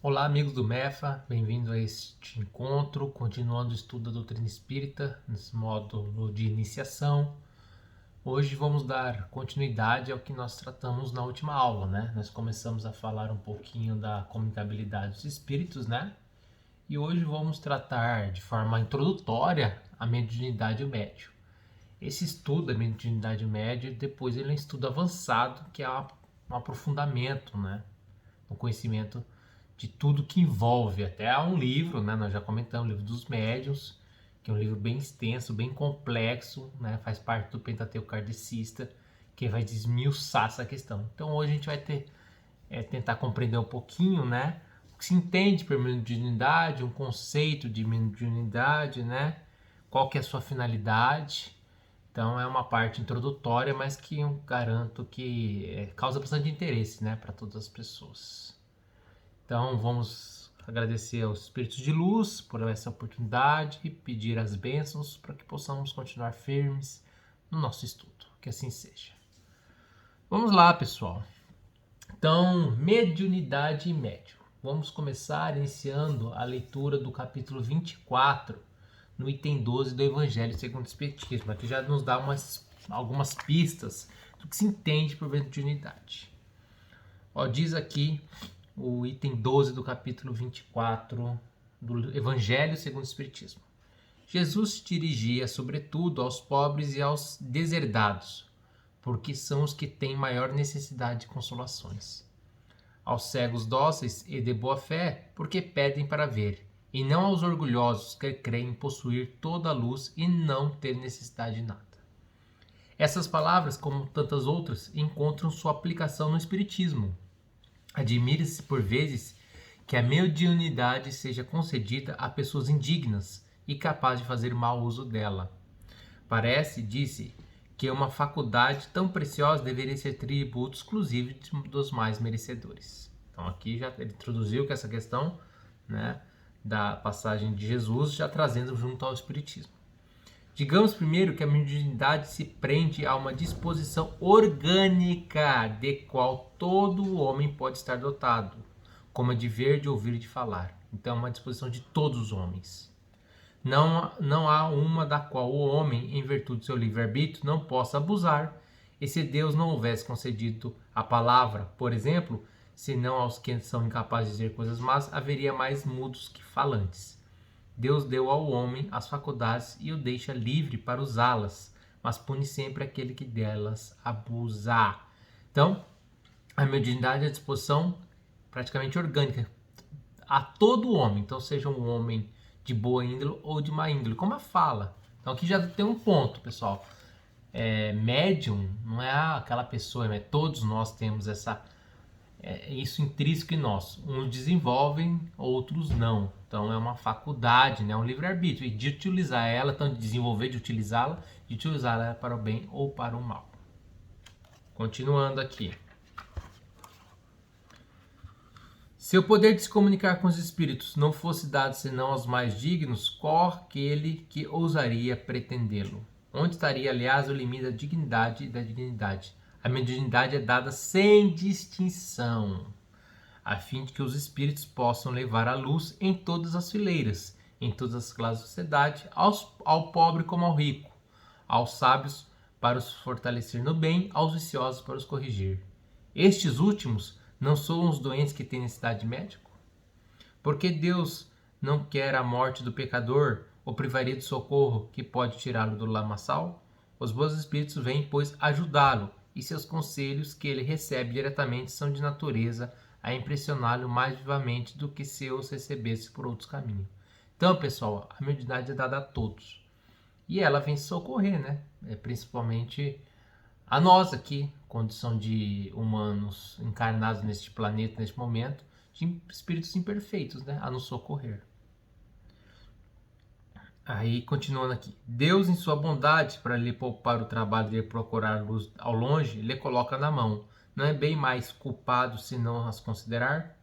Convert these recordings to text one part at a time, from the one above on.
Olá, amigos do MEFA, bem-vindo a este encontro, continuando o estudo da doutrina espírita, nesse módulo de iniciação. Hoje vamos dar continuidade ao que nós tratamos na última aula, né? Nós começamos a falar um pouquinho da comunicabilidade dos espíritos, né? E hoje vamos tratar de forma introdutória a mediunidade e o médium. Esse estudo da mediunidade e o médium, depois ele é um estudo avançado, que é um aprofundamento, né? No conhecimento de tudo que envolve. Até há um livro, né? Nós já comentamos, o livro dos médiuns, que é um livro bem extenso, bem complexo, né? Faz parte do Pentateuco Kardecista, que vai desmiuçar essa questão. Então hoje a gente vai tentar compreender um pouquinho, né? O que se entende por mediunidade, um conceito de mediunidade, né? Qual que é a sua finalidade. Então é uma parte introdutória, mas que eu garanto que causa bastante interesse, né, para todas as pessoas. Então vamos agradecer aos espíritos de luz por essa oportunidade e pedir as bênçãos para que possamos continuar firmes no nosso estudo. Que assim seja. Vamos lá, pessoal. Então, mediunidade e médium. Vamos começar iniciando a leitura do capítulo 24, no item 12 do Evangelho segundo o Espiritismo. Aqui já nos dá algumas pistas do que se entende por mediunidade. Diz aqui o item 12 do capítulo 24 do Evangelho segundo o Espiritismo. Jesus se dirigia sobretudo aos pobres e aos deserdados, porque são os que têm maior necessidade de consolações. Aos cegos dóceis e de boa fé, porque pedem para ver, e não aos orgulhosos que creem possuir toda a luz e não ter necessidade de nada. Essas palavras, como tantas outras, encontram sua aplicação no Espiritismo. Admira-se por vezes que a mediunidade seja concedida a pessoas indignas e capazes de fazer mau uso dela. Parece, disse, que uma faculdade tão preciosa deveria ser tributo exclusivo dos mais merecedores. Então aqui já ele introduziu que essa questão, né, da passagem de Jesus, já trazendo junto ao Espiritismo. Digamos primeiro que a mediunidade se prende a uma disposição orgânica de qual todo homem pode estar dotado, como a de ver, de ouvir e de falar. Então é uma disposição de todos os homens. Não há uma da qual o homem, em virtude do seu livre-arbítrio, não possa abusar, e se Deus não houvesse concedido a palavra, por exemplo, senão aos que são incapazes de dizer coisas más, haveria mais mudos que falantes. Deus deu ao homem as faculdades e o deixa livre para usá-las, mas pune sempre aquele que delas abusar. Então, a mediunidade é a disposição praticamente orgânica a todo homem. Então, seja um homem de boa índole ou de má índole, como a fala. Então, aqui já tem um ponto, pessoal. Médium não é aquela pessoa, né? Todos nós temos isso intrínseco em nós. Uns desenvolvem, outros não. Então é uma faculdade, né? Um livre-arbítrio. E de utilizar ela, tanto de desenvolver, de utilizá-la para o bem ou para o mal. Continuando aqui. Se o poder de se comunicar com os espíritos não fosse dado senão aos mais dignos, qual aquele que ousaria pretendê-lo? Onde estaria, aliás, o limite da dignidade e da dignidade? A mediunidade é dada sem distinção, a fim de que os espíritos possam levar a luz em todas as fileiras, em todas as classes da sociedade, ao pobre como ao rico, aos sábios para os fortalecer no bem, aos viciosos para os corrigir. Estes últimos não são os doentes que têm necessidade de médico? Porque Deus não quer a morte do pecador, ou privaria de socorro que pode tirá-lo do lamaçal? Os bons espíritos vêm, pois, ajudá-lo, e seus conselhos que ele recebe diretamente são de natureza a impressioná-lo mais vivamente do que se os recebesse por outros caminhos. Então, pessoal, a mediunidade é dada a todos. E ela vem socorrer, né? Principalmente a nós aqui, condição de humanos encarnados neste planeta, neste momento, de espíritos imperfeitos, né? A nos socorrer. Aí, continuando aqui. Deus, em sua bondade, para lhe poupar o trabalho de procurar luz ao longe, lhe coloca na mão. Não é bem mais culpado se não as considerar?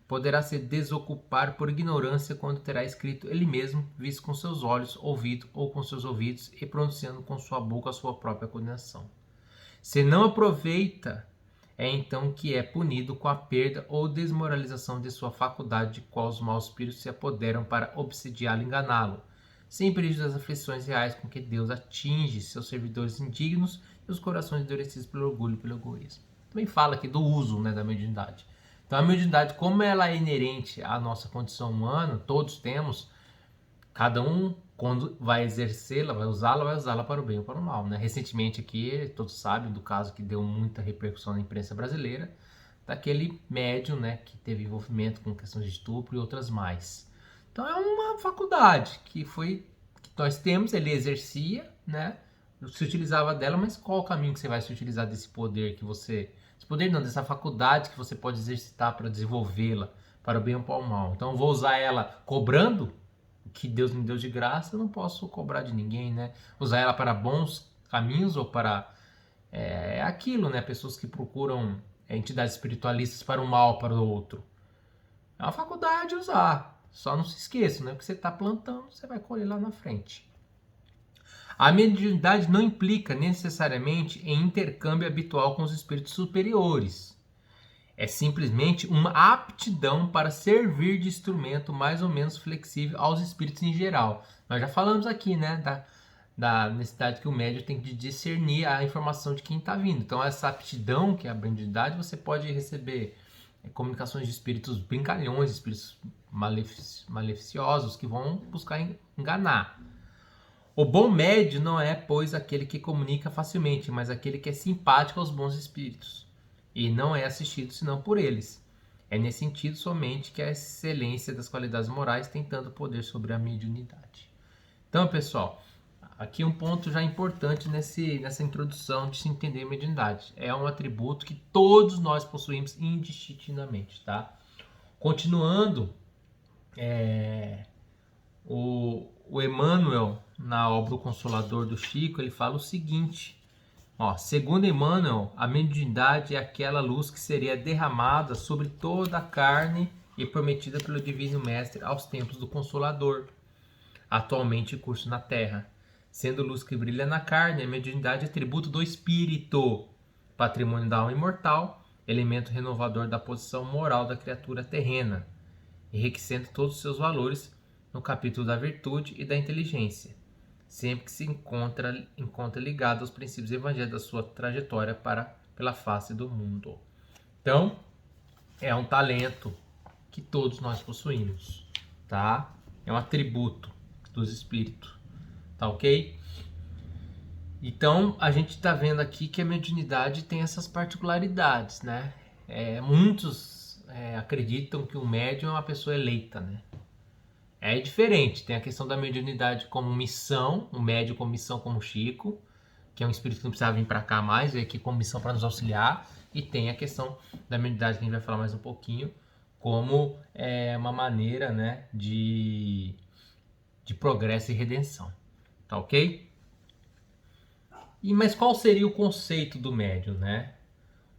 Poderá se desocupar por ignorância quando terá escrito ele mesmo, visto com seus olhos, ouvido ou com seus ouvidos e pronunciando com sua boca a sua própria condenação. Se não aproveita é então que é punido com a perda ou desmoralização de sua faculdade, de qual os maus espíritos se apoderam para obsidiá-lo e enganá-lo, sem prejuízo das aflições reais com que Deus atinge seus servidores indignos e os corações endurecidos pelo orgulho e pelo egoísmo. Também fala aqui do uso, né, da mediunidade. Então a mediunidade, como ela é inerente à nossa condição humana, todos temos, cada um, quando vai exercê-la, vai usá-la para o bem ou para o mal, né? Recentemente aqui, todos sabem do caso que deu muita repercussão na imprensa brasileira, daquele médium, né, que teve envolvimento com questões de estupro e outras mais. Então é uma faculdade que nós temos, ele exercia, né? Se utilizava dela, mas qual o caminho que você vai se utilizar desse poder que você... Esse poder não, dessa faculdade que você pode exercitar para desenvolvê-la para o bem ou para o mal. Então eu vou usar ela cobrando o que Deus me deu de graça, eu não posso cobrar de ninguém, né? Usar ela para bons caminhos ou para aquilo, né? Pessoas que procuram entidades espiritualistas para o mal, para o outro. É uma faculdade usar. Só não se esqueça, né? O que você está plantando, você vai colher lá na frente. A mediunidade não implica necessariamente em intercâmbio habitual com os espíritos superiores. É simplesmente uma aptidão para servir de instrumento mais ou menos flexível aos espíritos em geral. Nós já falamos aqui, né, da necessidade que o médium tem de discernir a informação de quem está vindo. Então, essa aptidão, que é a mediunidade, você pode receber comunicações de espíritos brincalhões, espíritos maleficiosos que vão buscar enganar. O bom médium não é, pois, aquele que comunica facilmente, mas aquele que é simpático aos bons espíritos e não é assistido senão por eles. É nesse sentido somente que a excelência das qualidades morais tem tanto poder sobre a mediunidade. Então, pessoal, aqui um ponto já importante nessa introdução de se entender a mediunidade. É um atributo que todos nós possuímos indistintamente, tá? Continuando, o Emmanuel, na obra O Consolador do Chico, ele fala o seguinte... segundo Emmanuel, a mediunidade é aquela luz que seria derramada sobre toda a carne e prometida pelo Divino Mestre aos tempos do Consolador, atualmente em curso na Terra. Sendo luz que brilha na carne, a mediunidade é atributo do espírito, patrimônio da alma imortal, elemento renovador da posição moral da criatura terrena, enriquecendo todos os seus valores no capítulo da virtude e da inteligência, sempre que se encontra ligado aos princípios evangélicos da sua trajetória pela face do mundo. Então, é um talento que todos nós possuímos, tá? É um atributo dos espíritos, tá ok? Então, a gente está vendo aqui que a mediunidade tem essas particularidades, né? Muitos acreditam que o médium é uma pessoa eleita, né? É diferente, tem a questão da mediunidade como missão, um médium como missão como Chico, que é um espírito que não precisava vir para cá mais, veio aqui como missão para nos auxiliar, e tem a questão da mediunidade que a gente vai falar mais um pouquinho, como uma maneira, né, de progresso e redenção, tá ok? Mas qual seria o conceito do médium, né?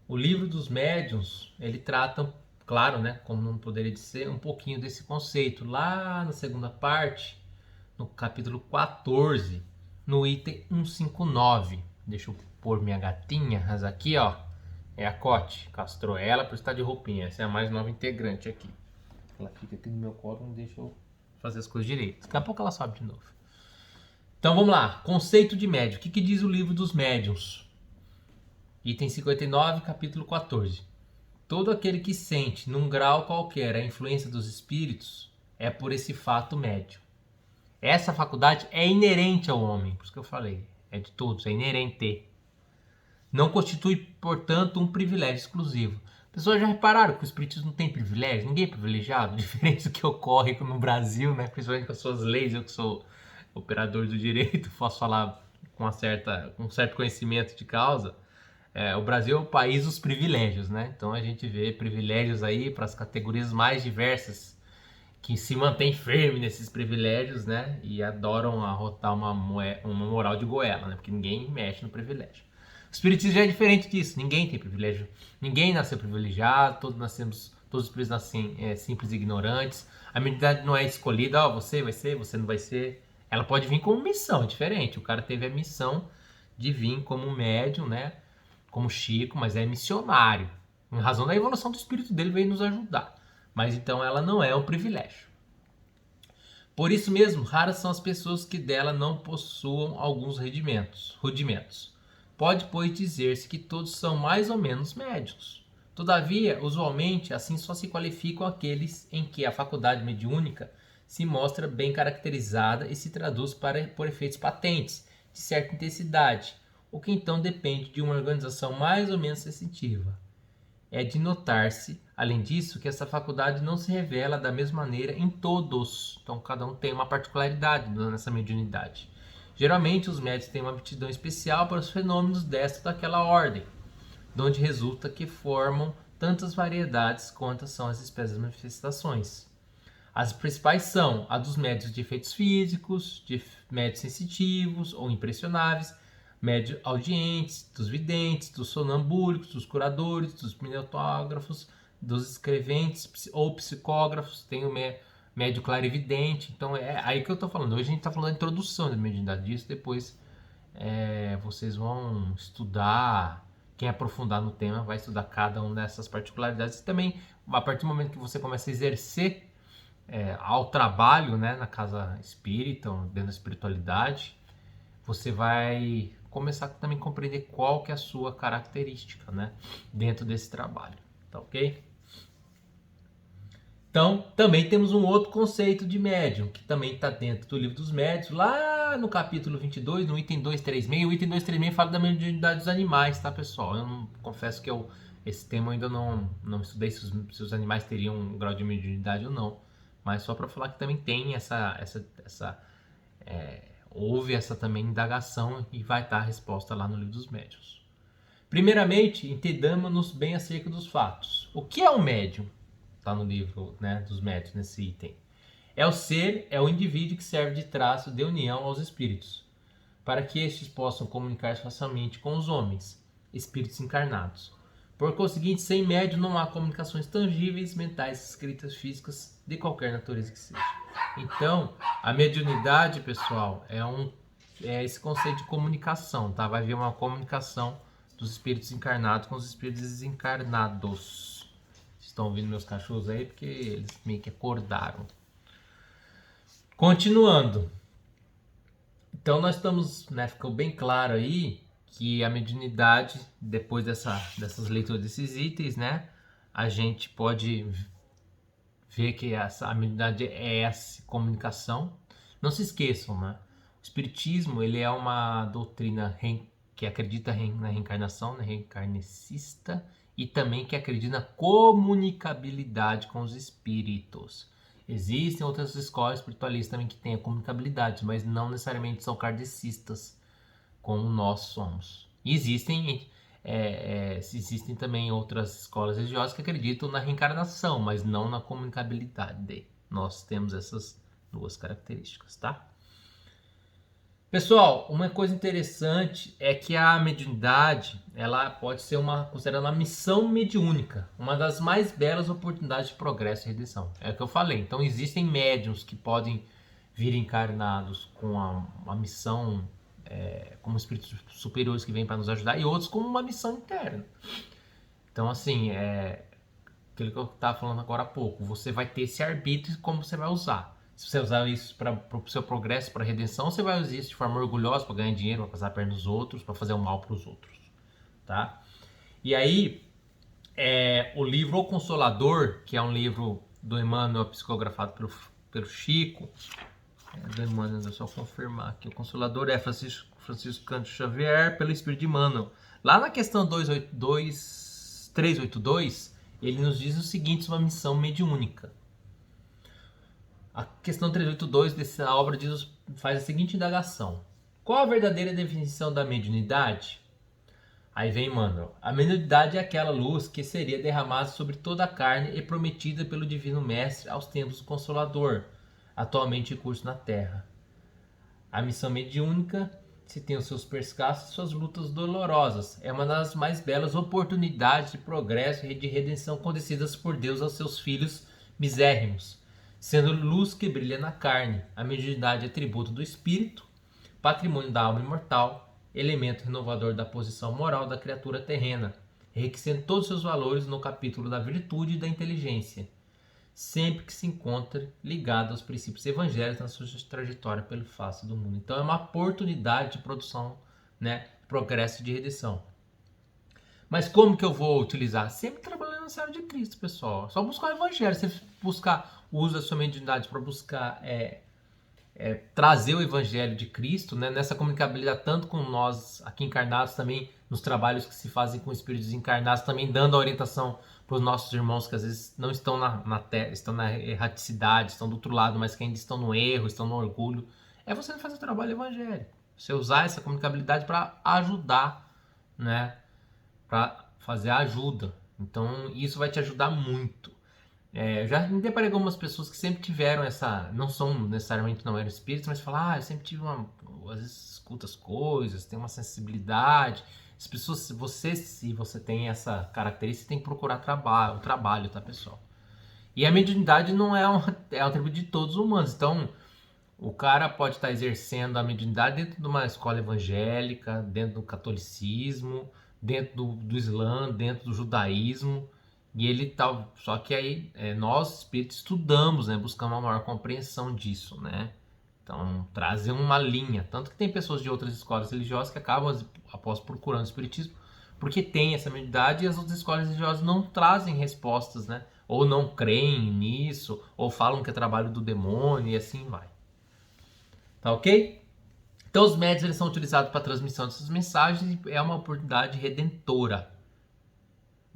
O livro dos médiuns, ele trata, claro, né, como não poderia ser, um pouquinho desse conceito. Lá na segunda parte, no capítulo 14, no item 159. Deixa eu pôr minha gatinha, mas aqui, ó, é a Cote. Castrou ela por estar de roupinha. Essa é a mais nova integrante aqui. Ela fica aqui no meu colo, não deixa eu fazer as coisas direito. Daqui a pouco ela sobe de novo. Então vamos lá. Conceito de médium. O que diz o livro dos médiuns? Item 59, capítulo 14. Todo aquele que sente, num grau qualquer, a influência dos espíritos, é por esse fato médium. Essa faculdade é inerente ao homem, por isso que eu falei, é de todos, é inerente. Não constitui, portanto, um privilégio exclusivo. Pessoas já repararam que o espiritismo não tem privilégio? Ninguém é privilegiado? Diferente do que ocorre no Brasil, né? Principalmente com as suas leis, eu que sou operador do direito, posso falar com um certo conhecimento de causa. O Brasil é o país dos privilégios, né? Então a gente vê privilégios aí para as categorias mais diversas que se mantêm firmes nesses privilégios, né? E adoram arrotar uma moral de goela, né? Porque ninguém mexe no privilégio. O espiritismo já é diferente disso. Ninguém tem privilégio. Ninguém nasceu privilegiado. Todos os espíritos nascem simples e ignorantes. A mediunidade não é escolhida. Você vai ser, você não vai ser. Ela pode vir como missão, é diferente. O cara teve a missão de vir como médium, né? Como Chico, mas é missionário. Em razão da evolução do espírito dele, veio nos ajudar. Mas então ela não é um privilégio. Por isso mesmo, raras são as pessoas que dela não possuam alguns rudimentos. Pode, pois, dizer-se que todos são mais ou menos médiuns. Todavia, usualmente, assim só se qualificam aqueles em que a faculdade mediúnica se mostra bem caracterizada e se traduz por efeitos patentes, de certa intensidade, o que então depende de uma organização mais ou menos sensitiva. É de notar-se, além disso, que essa faculdade não se revela da mesma maneira em todos. Então, cada um tem uma particularidade nessa mediunidade. Geralmente, os médios têm uma aptidão especial para os fenômenos desta ou daquela ordem, de onde resulta que formam tantas variedades quanto são as espécies de manifestações. As principais são a dos médios de efeitos físicos, de médios sensitivos ou impressionáveis, médios audientes, dos videntes, dos sonambúlicos, dos curadores, dos pneutógrafos, dos escreventes ou psicógrafos, tem o médio clarividente. Então é aí que eu estou falando. Hoje a gente está falando da introdução da mediunidade disso, depois vocês vão estudar, quem aprofundar no tema vai estudar cada uma dessas particularidades. E também, a partir do momento que você começa a exercer ao trabalho, né, na casa espírita, dentro da espiritualidade, você vai começar também a compreender qual que é a sua característica, né, dentro desse trabalho, tá ok? Então, também temos um outro conceito de médium, que também está dentro do livro dos médiuns, lá no capítulo 22, no item 236. O item 236 fala da mediunidade dos animais, tá, pessoal? Eu não, confesso que esse tema eu ainda não estudei se os animais teriam um grau de mediunidade ou não, mas só para falar que também tem houve essa também indagação e vai estar a resposta lá no livro dos médiuns. Primeiramente, entendamos-nos bem acerca dos fatos. O que é um médium? Está no livro, né, dos médiuns, nesse item. É o indivíduo que serve de traço de união aos espíritos, para que estes possam comunicar-se facilmente com os homens, espíritos encarnados. Por conseguinte, sem médium não há comunicações tangíveis, mentais, escritas, físicas, de qualquer natureza que seja. Então, a mediunidade, pessoal, é esse conceito de comunicação, tá? Vai haver uma comunicação dos espíritos encarnados com os espíritos desencarnados. Estão ouvindo meus cachorros aí porque eles meio que acordaram. Continuando. Então nós estamos, né, ficou bem claro aí que a mediunidade, depois dessas leituras desses itens, né, a gente pode ver que a mediunidade é essa comunicação. Não se esqueçam, né? O espiritismo, ele é uma doutrina que acredita na reencarnação, né, reencarnicista, e também que acredita na comunicabilidade com os espíritos. Existem outras escolas espiritualistas também que têm a comunicabilidade, mas não necessariamente são kardecistas, como nós somos. E existem também outras escolas religiosas que acreditam na reencarnação, mas não na comunicabilidade. Nós temos essas duas características, tá? Pessoal, uma coisa interessante é que a mediunidade, ela pode ser considerada uma missão mediúnica, uma das mais belas oportunidades de progresso e redenção. É o que eu falei. Então existem médiuns que podem vir encarnados com uma missão, como espíritos superiores que vêm para nos ajudar, e outros com uma missão interna. Então, assim, aquilo que eu estava falando agora há pouco, você vai ter esse arbítrio como você vai usar. Se você usar isso para o seu progresso, para a redenção, você vai usar isso de forma orgulhosa para ganhar dinheiro, para passar a perna dos outros, para fazer o mal para os outros, tá? E aí, o livro O Consolador, que é um livro do Emmanuel psicografado pelo Chico, do Emmanuel, deixa eu só confirmar aqui, o Consolador é Francisco Cândido Xavier, pelo Espírito de Emmanuel. Lá na questão 382, ele nos diz o seguinte, uma missão mediúnica. A questão 382 dessa obra faz a seguinte indagação. Qual a verdadeira definição da mediunidade? Aí vem Emmanuel. A mediunidade é aquela luz que seria derramada sobre toda a carne e prometida pelo Divino Mestre aos tempos do Consolador, atualmente em curso na Terra. A missão mediúnica, se tem os seus percalços e suas lutas dolorosas, é uma das mais belas oportunidades de progresso e de redenção concedidas por Deus aos seus filhos misérrimos. Sendo luz que brilha na carne, a mediunidade é atributo do espírito, patrimônio da alma imortal, elemento renovador da posição moral da criatura terrena, enriquecendo todos os seus valores no capítulo da virtude e da inteligência, sempre que se encontre ligado aos princípios evangélicos na sua trajetória pelo face do mundo. Então é uma oportunidade de produção, né, progresso e de redenção. Mas como que eu vou utilizar? Sempre trabalhando na seara de Cristo, pessoal. Só buscar o evangelho. Você buscar o uso da sua mediunidade para buscar trazer o evangelho de Cristo, né, nessa comunicabilidade tanto com nós aqui encarnados, também nos trabalhos que se fazem com espíritos encarnados, também dando a orientação para os nossos irmãos que às vezes não estão na terra, estão na erraticidade, estão do outro lado, mas que ainda estão no erro, estão no orgulho. É você fazer o trabalho evangélico. Você usar essa comunicabilidade para ajudar, né, para fazer a ajuda. Então isso vai te ajudar muito. Eu já me deparei com algumas pessoas que sempre tiveram essa, não são necessariamente não eram espíritos, mas falam, eu sempre tive às vezes escuta as coisas, tem uma sensibilidade. As pessoas, se você tem essa característica, tem que procurar o trabalho, tá, pessoal? E a mediunidade não é é um atributo de todos os humanos. Então, o cara pode estar exercendo a mediunidade dentro de uma escola evangélica, dentro do catolicismo, dentro do Islã, dentro do judaísmo. E ele tá, só que aí nós espíritos estudamos, né, buscamos uma maior compreensão disso, né? Então, trazer uma linha, tanto que tem pessoas de outras escolas religiosas que acabam após procurando o espiritismo, porque tem essa mediunidade e as outras escolas religiosas não trazem respostas, né? Ou não creem nisso, ou falam que é trabalho do demônio e assim vai. Tá ok? Então os médios eles são utilizados para a transmissão dessas mensagens e é uma oportunidade redentora.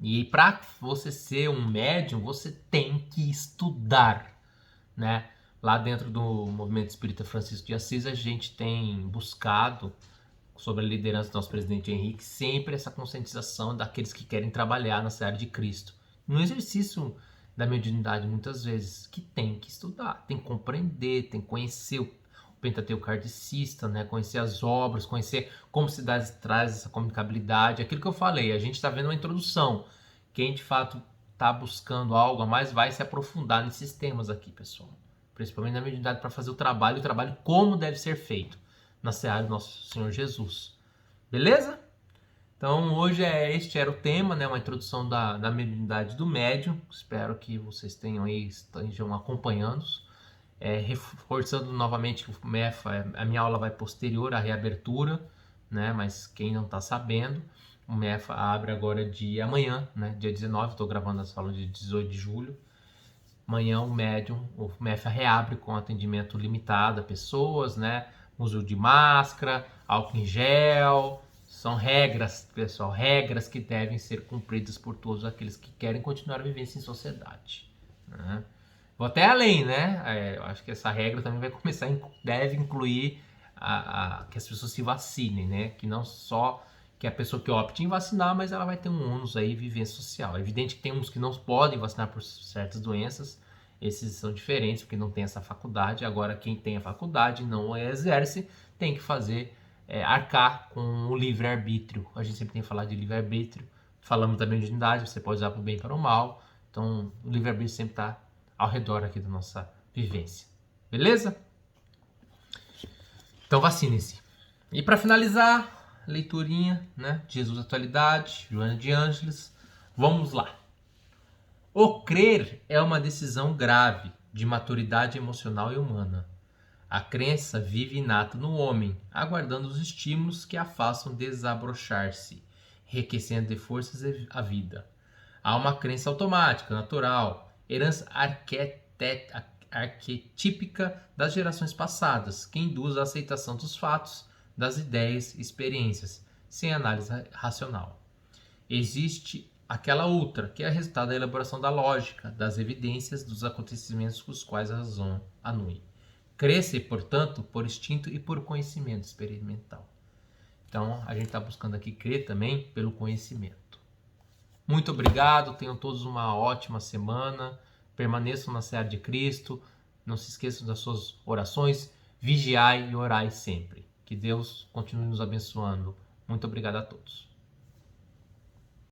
E para você ser um médium, você tem que estudar, né? Lá dentro do Movimento Espírita Francisco de Assis, a gente tem buscado, sob a liderança do nosso presidente Henrique, sempre essa conscientização daqueles que querem trabalhar na seara de Cristo. No exercício da mediunidade, muitas vezes, que tem que estudar, tem que compreender, tem que conhecer o Pentateuco kardecista, né? Conhecer as obras, conhecer como se traz essa comunicabilidade. Aquilo que eu falei, a gente está vendo uma introdução. Quem de fato está buscando algo a mais vai se aprofundar nesses temas aqui, pessoal. Principalmente na mediunidade para fazer o trabalho como deve ser feito na seara do nosso Senhor Jesus. Beleza? Então hoje este era o tema, né? Uma introdução da mediunidade do médium. Espero que vocês estejam acompanhando. Reforçando novamente que o MEFA, a minha aula vai posterior à reabertura, né? Mas quem não está sabendo, o MEFA abre agora amanhã, né? Dia 19, estou gravando essa aula de 18 de julho. Amanhã o MEFA reabre com atendimento limitado a pessoas, né? Uso de máscara, álcool em gel. São regras, pessoal, regras que devem ser cumpridas por todos aqueles que querem continuar a viver em sociedade, né? Vou até além, né? Eu acho que essa regra também vai começar, deve incluir que as pessoas se vacinem, né? Que não só que a pessoa que opte em vacinar, mas ela vai ter um ônus aí, vivência social. É evidente que tem uns que não podem vacinar por certas doenças, esses são diferentes, porque não tem essa faculdade. Agora, quem tem a faculdade e não exerce, tem que fazer, arcar com o livre-arbítrio. A gente sempre tem que falar de livre-arbítrio. Falamos da mediunidade, você pode usar para o bem e para o mal. Então, o livre-arbítrio sempre está ao redor aqui da nossa vivência. Beleza? Então vacine-se. E para finalizar, leiturinha, né? Jesus Atualidade, Joana de Ângeles. Vamos lá. O crer é uma decisão grave de maturidade emocional e humana. A crença vive inata no homem, aguardando os estímulos que a façam desabrochar-se, enriquecendo de forças a vida. Há uma crença automática, natural, herança arquetípica das gerações passadas, que induz a aceitação dos fatos, das ideias e experiências, sem análise racional. Existe aquela outra, que é resultado da elaboração da lógica, das evidências, dos acontecimentos com os quais a razão anui. Cresce, portanto, por instinto e por conhecimento experimental. Então, a gente está buscando aqui crer também pelo conhecimento. Muito obrigado, tenham todos uma ótima semana, permaneçam na seara de Cristo, não se esqueçam das suas orações, vigiai e orai sempre. Que Deus continue nos abençoando. Muito obrigado a todos.